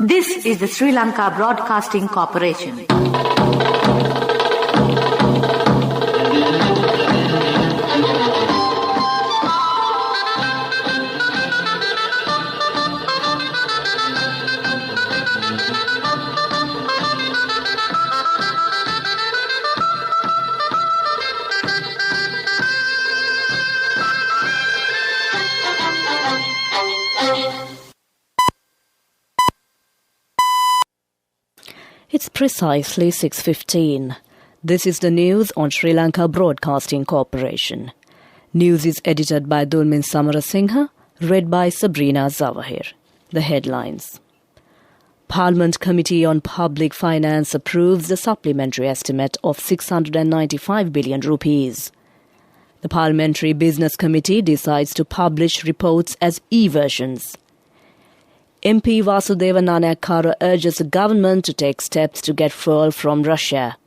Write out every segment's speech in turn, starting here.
This is the Sri Lanka Broadcasting Corporation. It's precisely 6:15. This is the news on Sri Lanka Broadcasting Corporation. News is edited by Dulmin Samarasinghe, read by Sabrina Zawahir. The headlines. Parliament Committee on Public Finance approves the supplementary estimate of 695 billion rupees. The Parliamentary Business Committee decides to publish reports as e-versions. MP Vasudeva Nanayakkara urges the government to take steps to get fuel from Russia.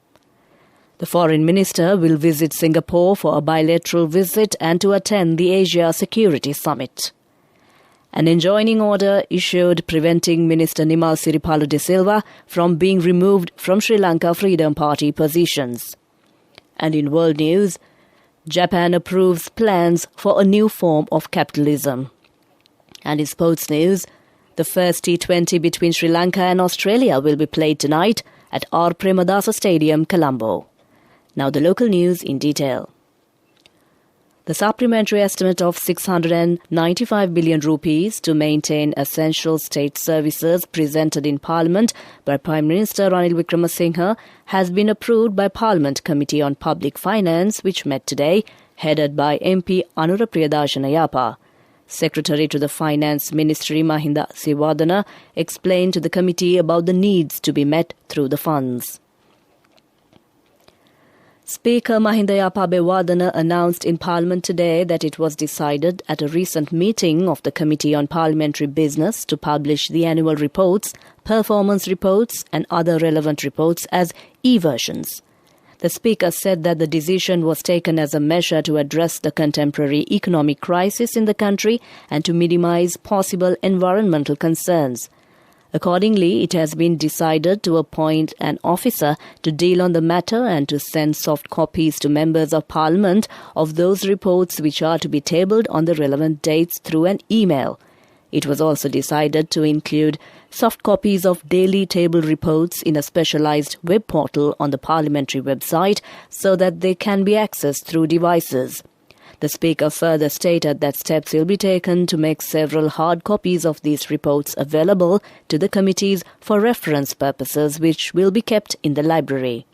The Foreign Minister will visit Singapore for a bilateral visit and to attend the Asia Security Summit. An enjoining order issued preventing Minister Nimal Siripalu de Silva from being removed from Sri Lanka Freedom Party positions. And in world news, Japan approves plans for a new form of capitalism. And in sports news, the first T20 between Sri Lanka and Australia will be played tonight at R. Premadasa Stadium, Colombo. Now the local news in detail. The supplementary estimate of 695 billion rupees to maintain essential state services presented in Parliament by Prime Minister Ranil Wickremesinghe has been approved by Parliament Committee on Public Finance, which met today, headed by MP Anura Priyadarshana Yapa. Secretary to the Finance Ministry Mahinda Siwadana explained to the committee about the needs to be met through the funds. Speaker Mahinda Yapabewadana announced in Parliament today that it was decided at a recent meeting of the Committee on Parliamentary Business to publish the annual reports, performance reports and other relevant reports as e-versions. The Speaker said that the decision was taken as a measure to address the contemporary economic crisis in the country and to minimize possible environmental concerns. Accordingly, it has been decided to appoint an officer to deal on the matter and to send soft copies to members of Parliament of those reports which are to be tabled on the relevant dates through an email. It was also decided to include soft copies of daily table reports in a specialized web portal on the parliamentary website so that they can be accessed through devices. The Speaker further stated that steps will be taken to make several hard copies of these reports available to the committees for reference purposes, which will be kept in the library.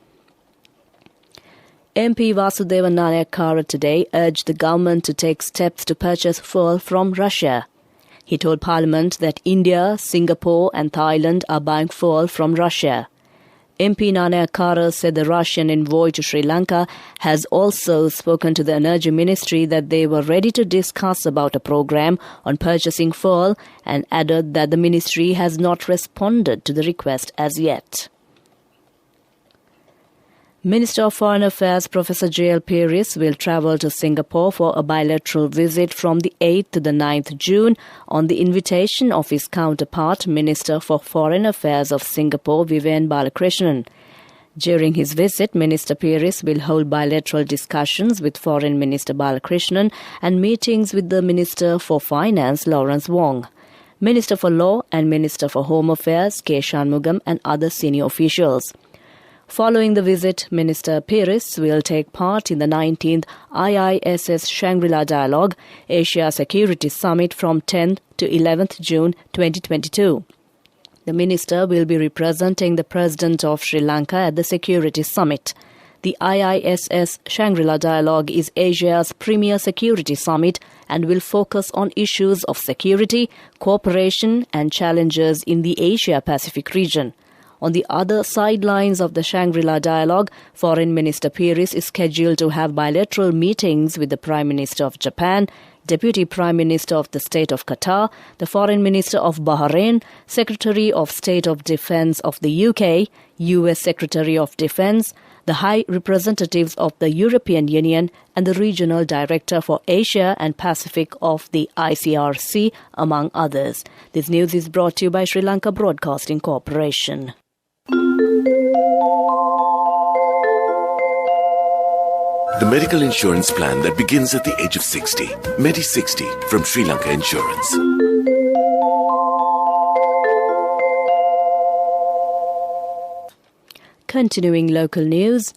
MP Vasudeva Nanayakkara today urged the government to take steps to purchase fuel from Russia. He told Parliament that India, Singapore and Thailand are buying fuel from Russia. MP Nanayakkara said the Russian envoy to Sri Lanka has also spoken to the Energy Ministry that they were ready to discuss about a program on purchasing fuel and added that the ministry has not responded to the request as yet. Minister of Foreign Affairs Professor J.L. Pieris will travel to Singapore for a bilateral visit from the 8th to the 9th June on the invitation of his counterpart, Minister for Foreign Affairs of Singapore, Vivian Balakrishnan. During his visit, Minister Pieris will hold bilateral discussions with Foreign Minister Balakrishnan and meetings with the Minister for Finance, Lawrence Wong, Minister for Law and Minister for Home Affairs, K. Shanmugam and other senior officials. Following the visit, Minister Pieris will take part in the 19th IISS Shangri-La Dialogue Asia Security Summit from 10th to 11th June 2022. The minister will be representing the President of Sri Lanka at the Security Summit. The IISS Shangri-La Dialogue is Asia's premier security summit and will focus on issues of security, cooperation and challenges in the Asia-Pacific region. On the other sidelines of the Shangri-La Dialogue, Foreign Minister Pieris is scheduled to have bilateral meetings with the Prime Minister of Japan, Deputy Prime Minister of the State of Qatar, the Foreign Minister of Bahrain, Secretary of State of Defence of the UK, US Secretary of Defence, the High Representatives of the European Union and the Regional Director for Asia and Pacific of the ICRC, among others. This news is brought to you by Sri Lanka Broadcasting Corporation. The medical insurance plan that begins at the age of 60. Medi 60 from Sri Lanka Insurance. Continuing local news,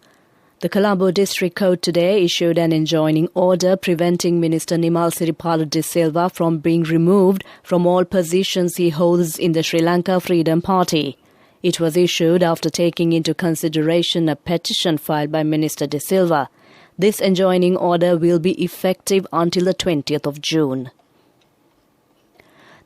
the Colombo District Court today issued an enjoining order preventing Minister Nimal Siripala de Silva from being removed from all positions he holds in the Sri Lanka Freedom Party. It was issued after taking into consideration a petition filed by Minister de Silva. This enjoining order will be effective until the 20th of June.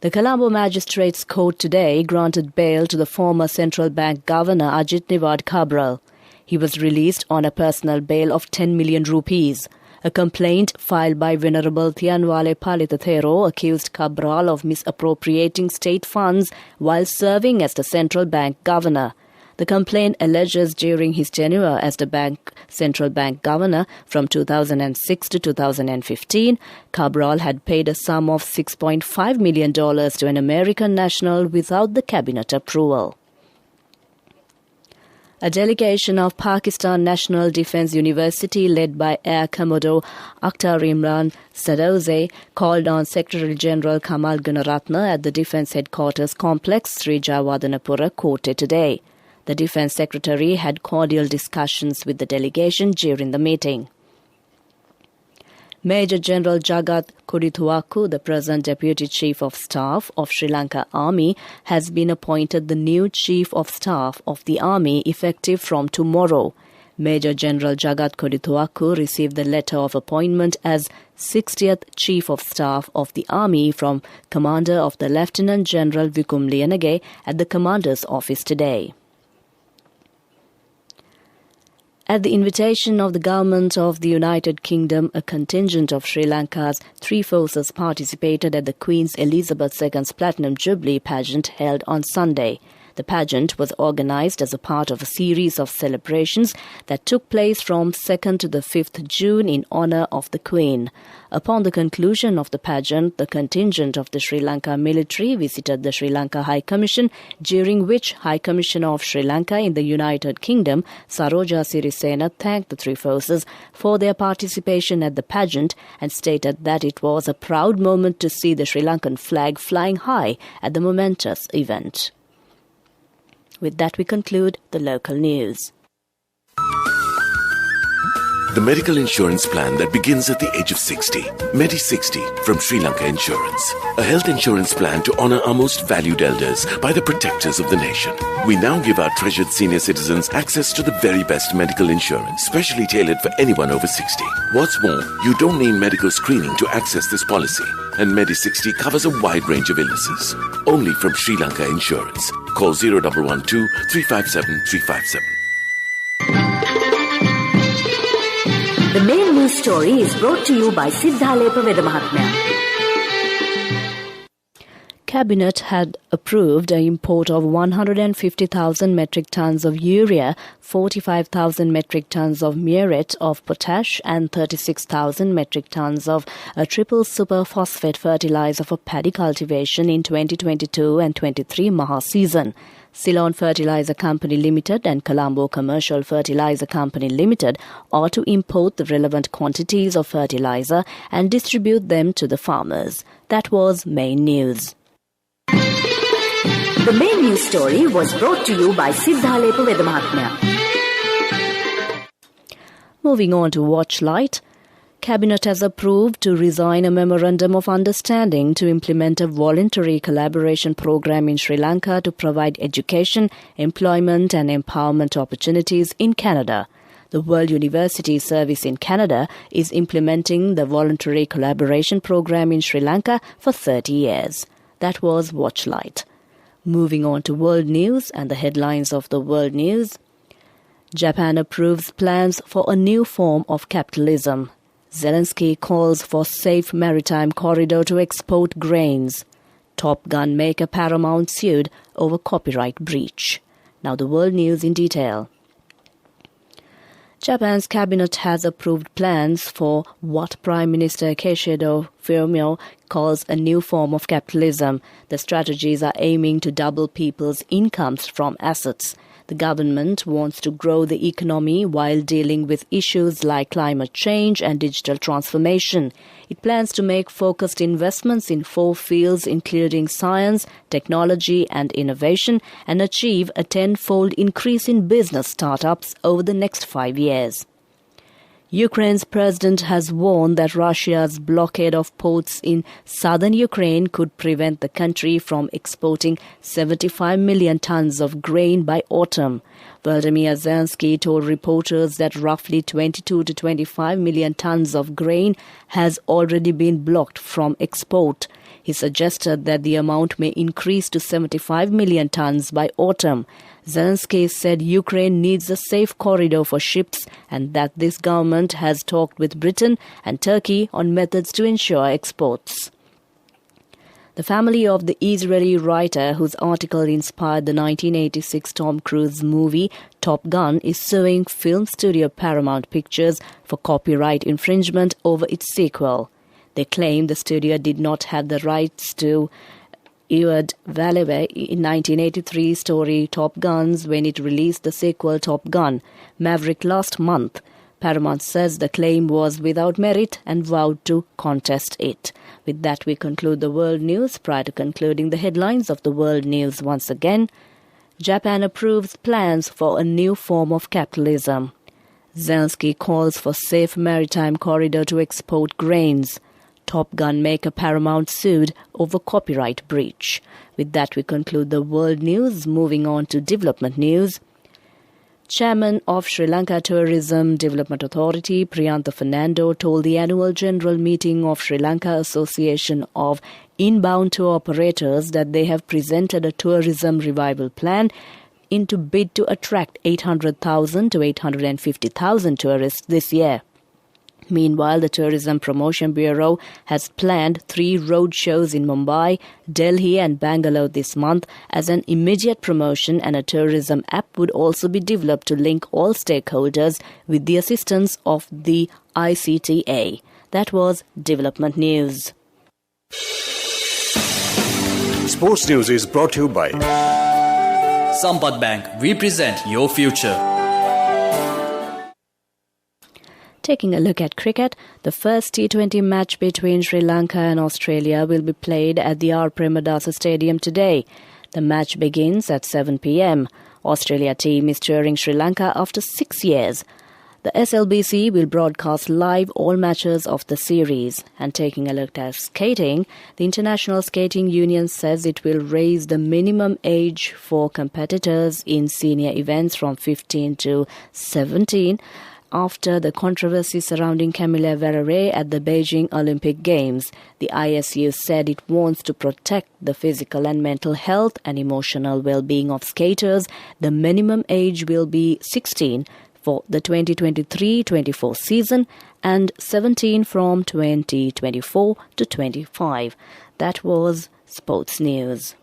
The Colombo Magistrates Court today granted bail to the former Central Bank Governor Ajit Nivard Cabral. He was released on a personal bail of 10 million rupees. A complaint filed by Venerable Tianwale Palitathero accused Cabral of misappropriating state funds while serving as the Central Bank Governor. The complaint alleges during his tenure as the Central Bank Governor from 2006 to 2015, Cabral had paid a sum of $6.5 million to an American national without the cabinet approval. A delegation of Pakistan National Defence University led by Air Commodore Akhtar Imran Sadowze called on Secretary General Kamal Gunaratne at the Defence Headquarters Complex, Sri Jawadanapura, Kotte today. The Defence Secretary had cordial discussions with the delegation during the meeting. Major General Jagat Kodithuaku, the present Deputy Chief of Staff of Sri Lanka Army, has been appointed the new Chief of Staff of the Army effective from tomorrow. Major General Jagat Kodithuaku received the letter of appointment as 60th Chief of Staff of the Army from Commander of the Lieutenant General Vikum Lianage at the Commander's office today. At the invitation of the Government of the United Kingdom, a contingent of Sri Lanka's three forces participated at the Queen Elizabeth II's Platinum Jubilee pageant held on Sunday. The pageant was organised as a part of a series of celebrations that took place from 2nd to the 5th June in honour of the Queen. Upon the conclusion of the pageant, the contingent of the Sri Lanka military visited the Sri Lanka High Commission, during which High Commissioner of Sri Lanka in the United Kingdom, Saroja Sirisena, thanked the three forces for their participation at the pageant and stated that it was a proud moment to see the Sri Lankan flag flying high at the momentous event. With that, we conclude the local news. The medical insurance plan that begins at the age of 60. Medi 60 from Sri Lanka Insurance. A health insurance plan to honour our most valued elders by the protectors of the nation. We now give our treasured senior citizens access to the very best medical insurance, specially tailored for anyone over 60. What's more, you don't need medical screening to access this policy. And Medi 60 covers a wide range of illnesses. Only from Sri Lanka Insurance. Call 0112 357 357. The main news story is brought to you by Siddhalepa Vedamahatmya. Cabinet had approved an import of 150,000 metric tons of urea, 45,000 metric tons of muriate of potash and 36,000 metric tons of a triple super phosphate fertilizer for paddy cultivation in 2022 and 23 Maha season. Ceylon Fertilizer Company Limited and Colombo Commercial Fertilizer Company Limited are to import the relevant quantities of fertilizer and distribute them to the farmers. That was main news. The main news story was brought to you by Siddhalepa Vedamahatmya. Moving on to Watchlight. Cabinet has approved to resign a memorandum of understanding to implement a voluntary collaboration program in Sri Lanka to provide education, employment and empowerment opportunities in Canada. The World University Service in Canada is implementing the voluntary collaboration program in Sri Lanka for 30 years. That was Watchlight. Moving on to world news and the headlines of the world news. Japan approves plans for a new form of capitalism. Zelensky calls for safe maritime corridor to export grains. Top Gun maker Paramount sued over copyright breach. Now the world news in detail. Japan's cabinet has approved plans for what Prime Minister Kishida Fumio calls a new form of capitalism. The strategies are aiming to double people's incomes from assets. The government wants to grow the economy while dealing with issues like climate change and digital transformation. It plans to make focused investments in 4 fields including science, technology and innovation and achieve a 10-fold increase in business startups over the next 5 years. Ukraine's president has warned that Russia's blockade of ports in southern Ukraine could prevent the country from exporting 75 million tons of grain by autumn. Volodymyr Zelensky told reporters that roughly 22 to 25 million tons of grain has already been blocked from export. He suggested that the amount may increase to 75 million tons by autumn. Zelensky said Ukraine needs a safe corridor for ships and that this government has talked with Britain and Turkey on methods to ensure exports. The family of the Israeli writer whose article inspired the 1986 Tom Cruise movie Top Gun is suing film studio Paramount Pictures for copyright infringement over its sequel. They claim the studio did not have the rights to Ehud Valeve in 1983 story Top Guns when it released the sequel Top Gun Maverick last month. Paramount says the claim was without merit and vowed to contest it. With that, we conclude the world news. Prior to concluding the headlines of the world news once again, Japan approves plans for a new form of capitalism. Zelensky calls for safe maritime corridor to export grains. Top Gun maker Paramount sued over copyright breach. With that, we conclude the world news. Moving on to development news. Chairman of Sri Lanka Tourism Development Authority, Priyantha Fernando, told the annual general meeting of Sri Lanka Association of Inbound Tour Operators that they have presented a tourism revival plan to bid to attract 800,000 to 850,000 tourists this year. Meanwhile, the Tourism Promotion Bureau has planned 3 road shows in Mumbai, Delhi and Bangalore this month as an immediate promotion, and a tourism app would also be developed to link all stakeholders with the assistance of the ICTA. That was Development News. Sports News is brought to you by Sampath Bank. We present your future. Taking a look at cricket, the first T20 match between Sri Lanka and Australia will be played at the R. Premadasa Stadium today. The match begins at 7 p.m. Australia team is touring Sri Lanka after 6 years. The SLBC will broadcast live all matches of the series. And taking a look at skating, the International Skating Union says it will raise the minimum age for competitors in senior events from 15 to 17. After the controversy surrounding Camille Verret at the Beijing Olympic Games. The ISU said it wants to protect the physical and mental health and emotional well-being of skaters. The minimum age will be 16 for the 2023-24 season and 17 from 2024 to 25. That was Sports News.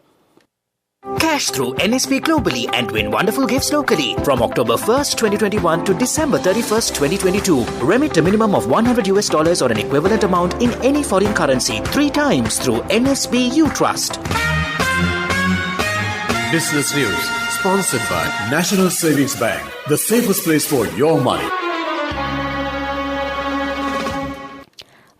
Cash through NSP globally and win wonderful gifts locally. From October 1st, 2021 to December 31st, 2022. Remit a minimum of $100 or an equivalent amount in any foreign currency 3 times through NSB U Trust. Business News, sponsored by National Savings Bank, the safest place for your money.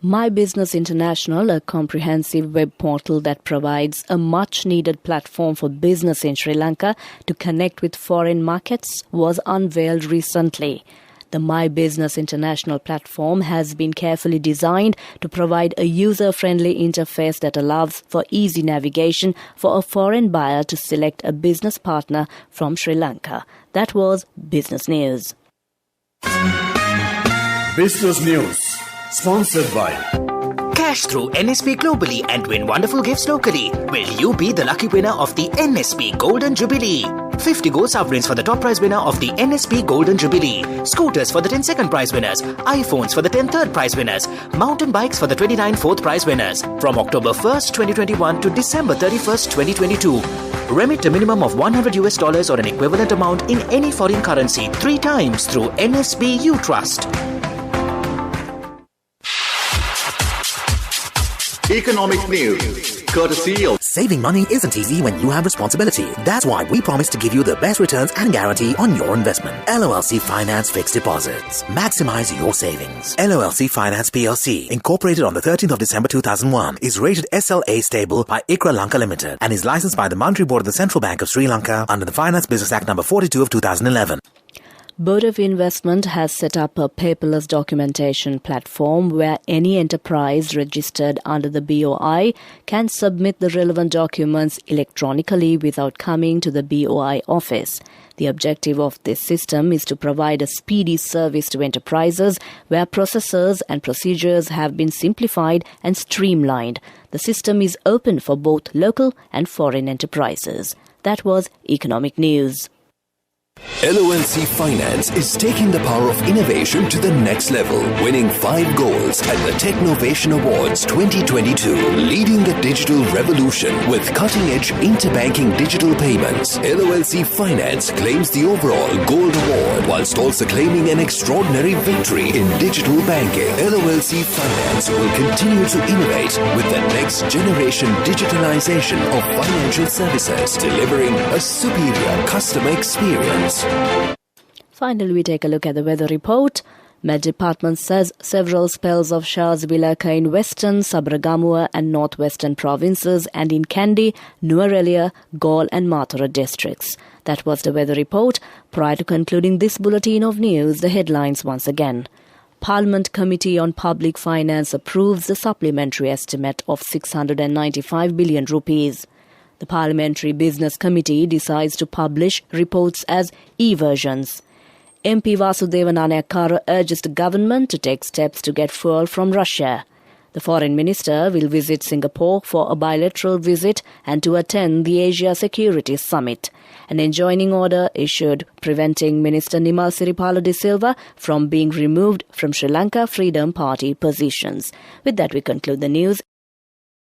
My Business International, a comprehensive web portal that provides a much-needed platform for business in Sri Lanka to connect with foreign markets, was unveiled recently. The My Business International platform has been carefully designed to provide a user-friendly interface that allows for easy navigation for a foreign buyer to select a business partner from Sri Lanka. That was Business News. Business News, sponsored by Cash through NSP globally and win wonderful gifts locally. Will you be the lucky winner of the NSP Golden Jubilee? 50 gold sovereigns for the top prize winner of the NSP Golden Jubilee. Scooters for the 10 second prize winners. iPhones for the 10 third prize winners. Mountain bikes for the 29 fourth prize winners. From October 1st, 2021 to December 31st, 2022. Remit a minimum of $100 or an equivalent amount in any foreign currency 3 times through NSB U Trust. Economic news, courtesy of Saving money isn't easy when you have responsibility. That's why we promise to give you the best returns and guarantee on your investment. LOLC Finance Fixed Deposits. Maximize your savings. LOLC Finance PLC, incorporated on the 13th of December 2001, is rated SLA stable by ICRA Lanka Limited and is licensed by the Monetary Board of the Central Bank of Sri Lanka under the Finance Business Act No. 42 of 2011. Board of Investment has set up a paperless documentation platform where any enterprise registered under the BOI can submit the relevant documents electronically without coming to the BOI office. The objective of this system is to provide a speedy service to enterprises where processes and procedures have been simplified and streamlined. The system is open for both local and foreign enterprises. That was Economic News. LOLC Finance is taking the power of innovation to the next level, winning 5 golds at the Technovation Awards 2022, leading the digital revolution with cutting-edge interbanking digital payments. LOLC Finance claims the overall gold award whilst also claiming an extraordinary victory in digital banking. LOLC Finance will continue to innovate with the next generation digitalization of financial services, delivering a superior customer experience. Finally, we take a look at the weather report. Met Department says several spells of showers will occur in western, Sabragamua and northwestern provinces and in Kandy, Nuwara, Galle and Mathura districts. That was the weather report. Prior to concluding this bulletin of news, the headlines once again. Parliament Committee on Public Finance approves the supplementary estimate of 695 billion rupees. The Parliamentary Business Committee decides to publish reports as e-versions. MP Vasudeva Nanayakkara urges the government to take steps to get fuel from Russia. The Foreign Minister will visit Singapore for a bilateral visit and to attend the Asia Security Summit. An enjoining order issued preventing Minister Nimal Siripala de Silva from being removed from Sri Lanka Freedom Party positions. With that, we conclude the news.